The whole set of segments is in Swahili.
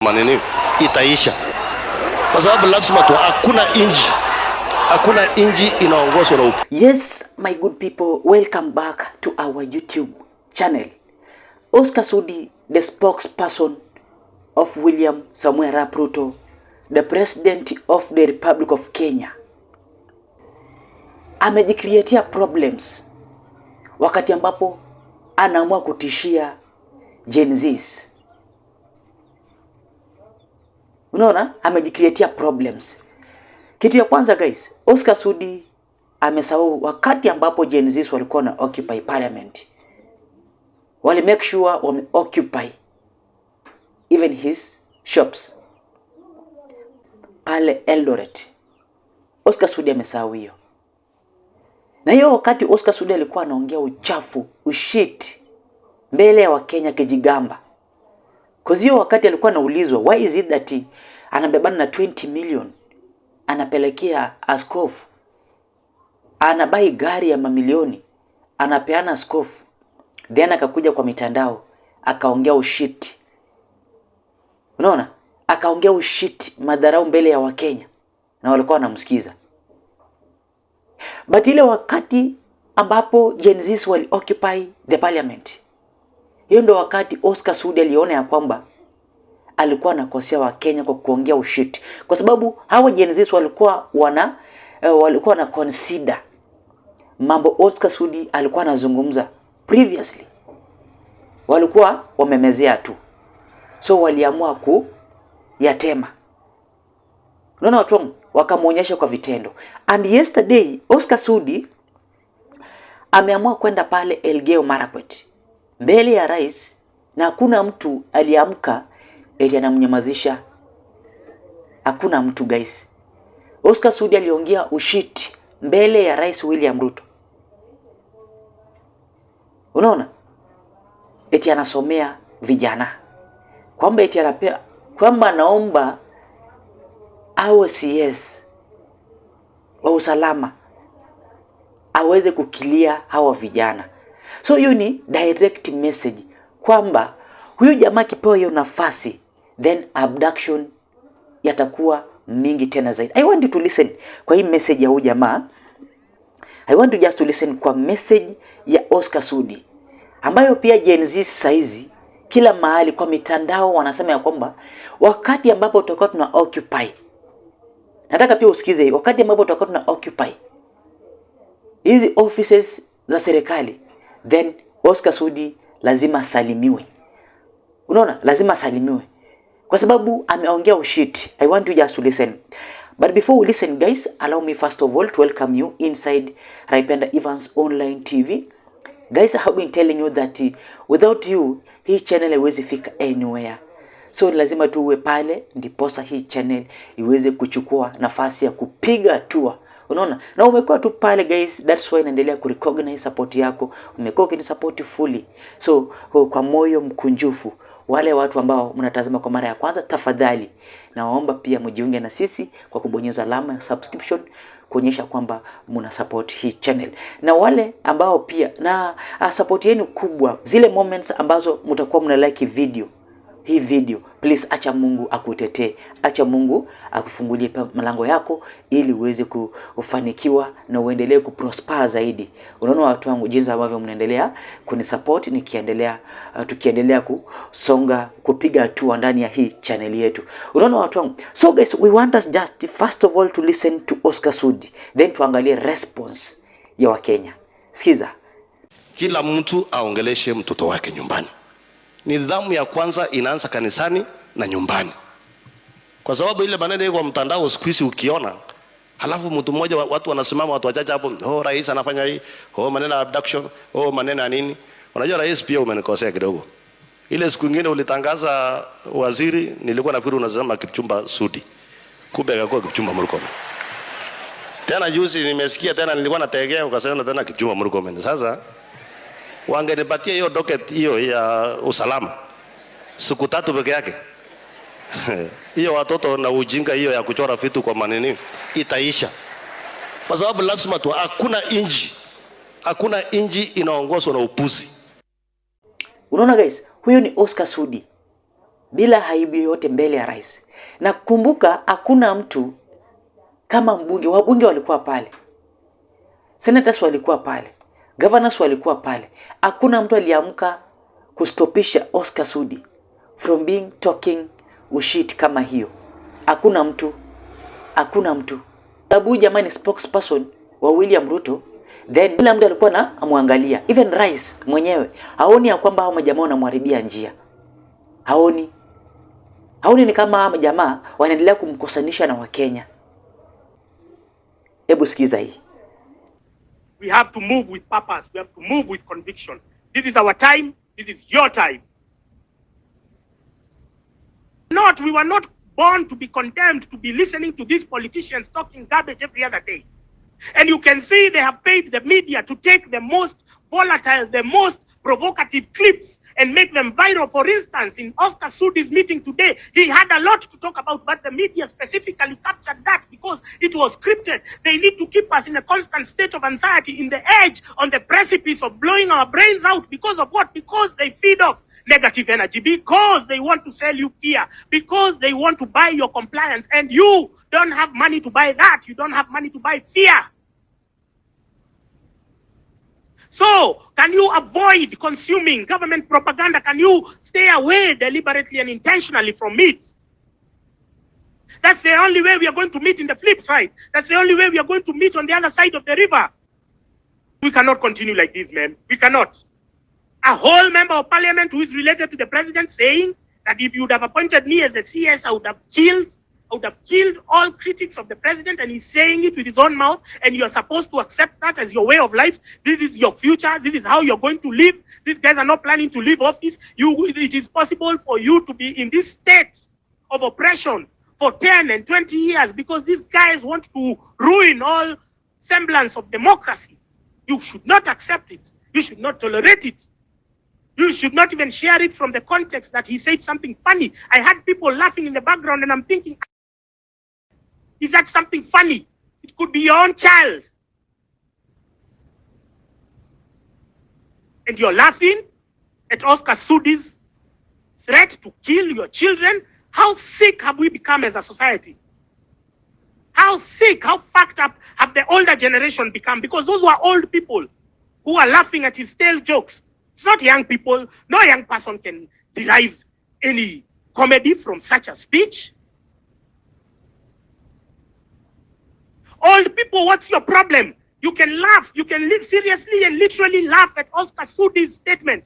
maneno itaisha, kwa sababu lazima tu hakuna inji inaongozwa na upu. Yes, my good people, welcome back to our YouTube channel. Oscar Sudi, the spokesperson of William Samuel Arap Ruto, the president of the Republic of Kenya, amejikreatia problems wakati ambapo anaamua kutishia Gen Zs. Unaona, amejikreatia problems. Kitu ya kwanza guys, Oscar Sudi amesahau wakati ambapo Gen Zs walikuwa na occupy parliament. Wali make sure wame occupy even his shops pale Eldoret. Oscar Sudi amesahau hiyo. Na hiyo wakati Oscar Sudi alikuwa anaongea uchafu, ushit mbele ya Wakenya kijigamba. Cause hiyo wakati alikuwa anaulizwa why is it that anabebana na 20 million anapelekea askofu, anabai gari ya mamilioni anapeana askofu, then akakuja kwa mitandao akaongea ushit. Unaona? Akaongea ushit, madharau mbele ya Wakenya na walikuwa wanamsikiza. But ile wakati ambapo Gen Zs wali occupy the parliament, hiyo ndo wakati Oscar Sudi aliona ya kwamba alikuwa anakosea Wakenya kwa kuongea ushit, kwa sababu hawa Gen Zs walikuwa wana consider mambo Oscar Sudi alikuwa anazungumza previously, walikuwa wamemezea tu, so waliamua kuyatema. Unaona watu wakamuonyesha kwa vitendo. And yesterday Oscar Sudi ameamua kwenda pale Elgeyo Marakwet mbele ya rais, na hakuna mtu aliamka eti anamnyamazisha. Hakuna mtu guys. Oscar Sudi aliongea ushit mbele ya Rais William Ruto. Unaona? Eti anasomea vijana kwamba eti anapea kwamba anaomba awe CS wa usalama aweze kukilia hawa vijana. So hiyo ni direct message kwamba huyu jamaa kipewa hiyo nafasi, then abduction yatakuwa mingi tena zaidi. I want you to listen kwa hii message ya huyu jamaa. I want you just to listen kwa message ya Oscar Sudi, ambayo pia Gen Z saizi kila mahali kwa mitandao wanasema ya kwamba wakati ambapo tutakuwa tuna occupy, nataka pia usikize hii, wakati ambapo tutakuwa tuna occupy hizi offices za serikali, then Oscar Sudi lazima salimiwe. Unaona, lazima salimiwe kwa sababu ameongea ushit. I want you just to listen. But before we listen guys, allow me first of all to welcome you inside Raipenda Evans Online TV. Guys, I have been telling you that without you hii channel haiwezi fika anywhere. So lazima tuwe pale ndiposa hii channel iweze kuchukua nafasi ya kupiga hatua. Unaona? Na umekuwa tu pale guys, that's why naendelea ku recognize support yako. Umekuwa ukinisupport fully. So kwa moyo mkunjufu, wale watu ambao mnatazama kwa mara ya kwanza, tafadhali naomba pia mjiunge na sisi kwa kubonyeza alama ya subscription kuonyesha kwamba mna support hii channel. Na wale ambao pia na support yenu kubwa, zile moments ambazo mtakuwa mna like hii video, please acha Mungu akutetee, acha Mungu akufungulie malango yako ili uweze kufanikiwa na uendelee kuprosper zaidi. Unaona watu wangu, jinsi ambavyo mnaendelea kunisupport tukiendelea kusonga kupiga hatua ndani ya hii channel yetu. Unaona watu wangu. So guys, we want us just first of all to listen to Oscar Sudi, then tuangalie response ya Wakenya. Sikiza. Kila mtu aongeleshe mtoto wake nyumbani. Nidhamu ya kwanza inaanza kanisani na nyumbani. Kwa sababu ile maneno iko mtandao siku hizi ukiona, halafu mtu mmoja watu wanasimama, watu wachache hapo, rais anafanya hii, maneno ya abduction, maneno ya nini. Unajua rais pia umenikosea kidogo. Ile siku nyingine ulitangaza waziri, nilikuwa nafikiri unasema Kipchumba Sudi. Kumbe akakuwa Kipchumba Murkomen. Tena juzi nimesikia tena nilikuwa nategea ukasema tena Kipchumba Murkomen. Sasa wangenipatia hiyo docket hiyo ya usalama siku 3 peke yake. Hiyo watoto na ujinga hiyo ya kuchora vitu kwa maneno itaisha. Kwa sababu lazima tu hakuna inji inaongozwa na upuzi. Unaona guys, huyo ni Oscar Sudi. bila aibu yoyote mbele ya rais. Na kumbuka, hakuna mtu kama mbunge. Wabunge walikuwa pale, senators walikuwa pale, governors walikuwa pale. Hakuna mtu aliamka kustopisha Oscar Sudi from being talking ushit kama hiyo. Hakuna mtu. Sababu jamani, spokesperson wa William Ruto, then kila mtu alikuwa na amwangalia. Even rais mwenyewe haoni ya kwamba hao majamaa wanamharibia njia. Haoni ni kama hao majamaa wanaendelea kumkosanisha na Wakenya. Hebu sikiza hii. We have to move with purpose. We have to move with conviction. This is our time. This is your time. We were not born to be condemned, to be listening to these politicians talking garbage every other day. And you can see they have paid the media to take the most volatile, the most provocative clips and make them viral. For instance, in Oscar Sudi's meeting today, he had a lot to talk about, but the media specifically captured that because it was scripted. They need to keep us in a constant state of anxiety, in the edge, on the precipice of blowing our brains out. Because of what? Because they feed off negative energy, because they want to sell you fear, because they want to buy your compliance, and you don't have money to buy that. You don't have money to buy fear. So, can you avoid consuming government propaganda? Can you stay away deliberately and intentionally from it? That's the only way we are going to meet in the flip side. That's the only way we are going to meet on the other side of the river. We cannot continue like this, man. We cannot. A whole member of parliament who is related to the president saying that if you would have appointed me as a CS, I would have killed all critics of the president, and he's saying it with his own mouth, and you're supposed to accept that as your way of life. This is your future. This is how you're going to live. These guys are not planning to leave office. It is possible for you to be in this state of oppression for 10 and 20 years because these guys want to ruin all semblance of democracy. You should not accept it. You should not tolerate it. You should not even share it from the context that he said something funny. I had people laughing in the background, and I'm thinking, is that something funny? It could be your own child. And you're laughing at Oscar Sudi's threat to kill your children. How sick have we become as a society? How sick, how fucked up have the older generation become? Because those were old people who are laughing at his stale jokes. It's not young people. No young person can derive any comedy from such a speech. Old people, what's your problem? You can laugh. You can seriously and literally laugh at Oscar Sudi's statement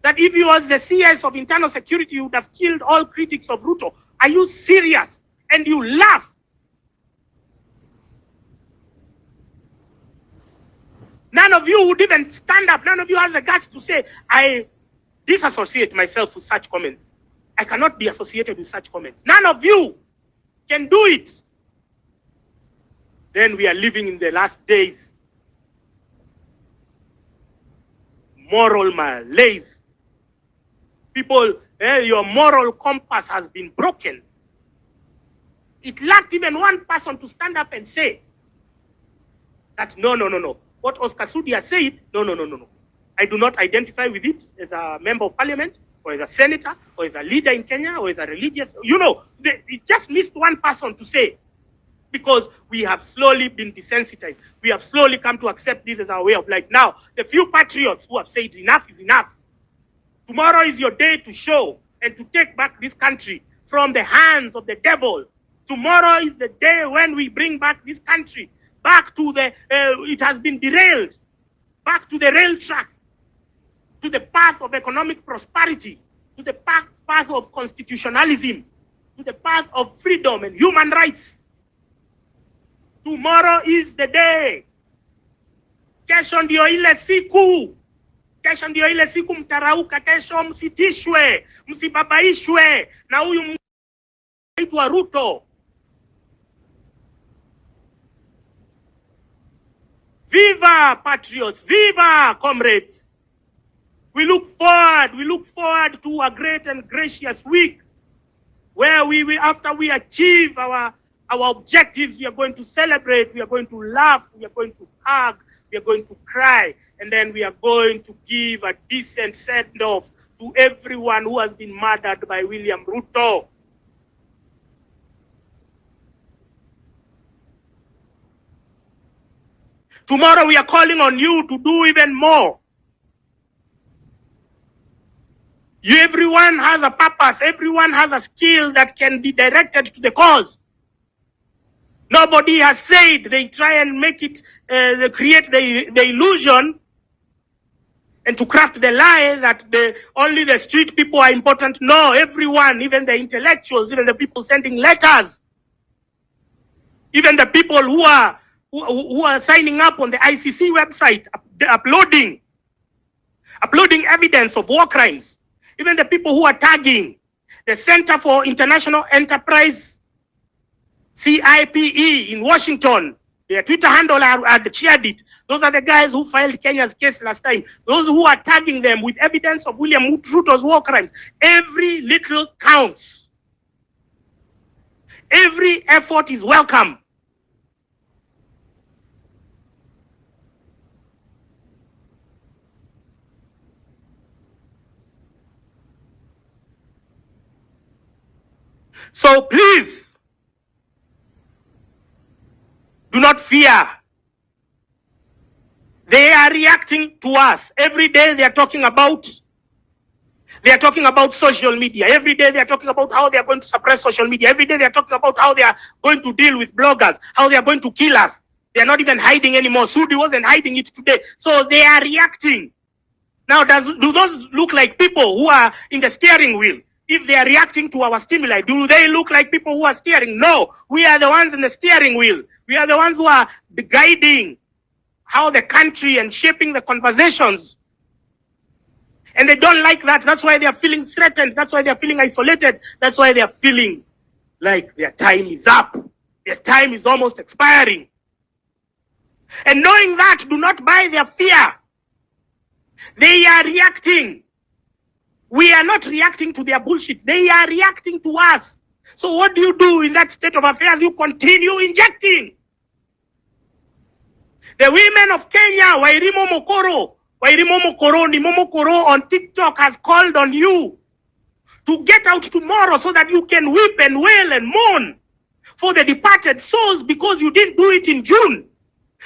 that if he was the CS of internal security, you would have killed all critics of Ruto. Are you serious? And you laugh. None of you would even stand up. None of you has the guts to say, I disassociate myself with such comments. I cannot be associated with such comments. None of you can do it. Then we are living in the last days. Moral malaise. People, your moral compass has been broken. It lacked even one person to stand up and say that no. What Oscar Sudi has said, no. I do not identify with it as a member of parliament, or as a senator, or as a leader in Kenya, or as a religious, it just missed one person to say, because we have slowly been desensitized. We have slowly come to accept this as our way of life. Now, the few patriots who have said enough is enough. Tomorrow is your day to show and to take back this country from the hands of the devil. Tomorrow is the day when we bring back this country back to it has been derailed, back to the rail track, to the path of economic prosperity, to the path of constitutionalism, to the path of freedom and human rights. Tomorrow is the day. Kesho ndio ile siku. Kesho ndio ile siku mtarauka. Kesho msitishwe, msibabaishwe na huyu mtu Ruto. Viva patriots, viva comrades. We look forward to a great and gracious week where after we achieve our objectives, we are going to celebrate, we are going to laugh, we are going to hug, we are going to cry, and then we are going to give a decent send-off to everyone who has been murdered by William Ruto. Tomorrow we are calling on you to do even more. Everyone has a purpose. Everyone has a skill that can be directed to the cause. Nobody has said they try and make it, create the illusion and to craft the lie that only the street people are important. No, everyone, even the intellectuals, even the people sending letters, even the people who are signing up on the ICC website, uploading evidence of war crimes, even the people who are tagging the Center for International Enterprise, CIPE in Washington, their Twitter handle had shared it. Those are the guys who filed Kenya's case last time. Those who are tagging them with evidence of William Ruto's war crimes. Every little counts. Every effort is welcome. So please, do not fear. They are reacting to us. Every day they are talking about social media. Every day they are talking about how they are going to suppress social media. Every day they are talking about how they are going to deal with bloggers, how they are going to kill us. They are not even hiding anymore. Sudi wasn't hiding it today. So they are reacting. Now, do those look like people who are in the steering wheel? If they are reacting to our stimuli, do they look like people who are steering? No, we are the ones in the steering wheel. We are the ones who are guiding how the country and shaping the conversations. And they don't like that. That's why they are feeling threatened. That's why they are feeling isolated. That's why they are feeling like their time is up. Their time is almost expiring. And knowing that, do not buy their fear. They are reacting. We are not reacting to their bullshit. They are reacting to us. So what do you do in that state of affairs? You continue injecting. The women of Kenya, Wairimo Mokoro, ni Momokoro on TikTok has called on you to get out tomorrow so that you can weep and wail and mourn for the departed souls, because you didn't do it in June.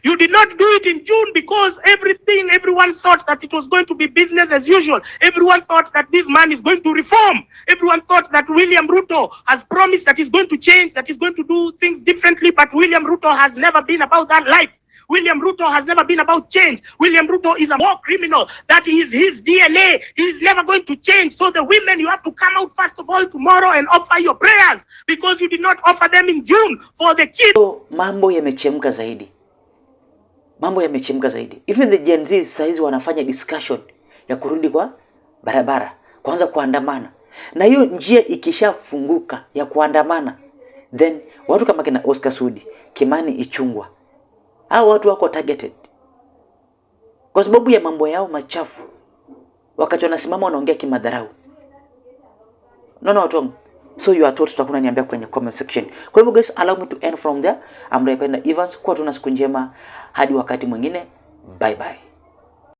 You did not do it in June because everyone thought that it was going to be business as usual. Everyone thought that this man is going to reform. Everyone thought that William Ruto has promised that he's going to change, that he's going to do things differently, but William Ruto has never been about that life. William Ruto has never been about change. William Ruto is a war criminal. That is his DNA. He is never going to change. So the women, you have to come out first of all tomorrow and offer your prayers, because you did not offer them in June for the kids. So, mambo yamechemka zaidi. Mambo yamechemka zaidi. Even the Gen Z saizi wanafanya discussion ya kurudi kwa barabara, kwanza kuandamana. Na hiyo njia ikishafunguka ya kuandamana, then watu kama kina Oscar Sudi, Kimani Ichungwa, hao watu wako targeted kwa sababu ya mambo yao machafu, wakati wanasimama wanaongea kimadharau. No watu wangu. So you are told, tutakuwa niambia kwenye comment section. Kwa hivyo guys, allow me to end from there. I'm Rependa Evans. Kwa tuna siku njema hadi wakati mwingine. Bye bye.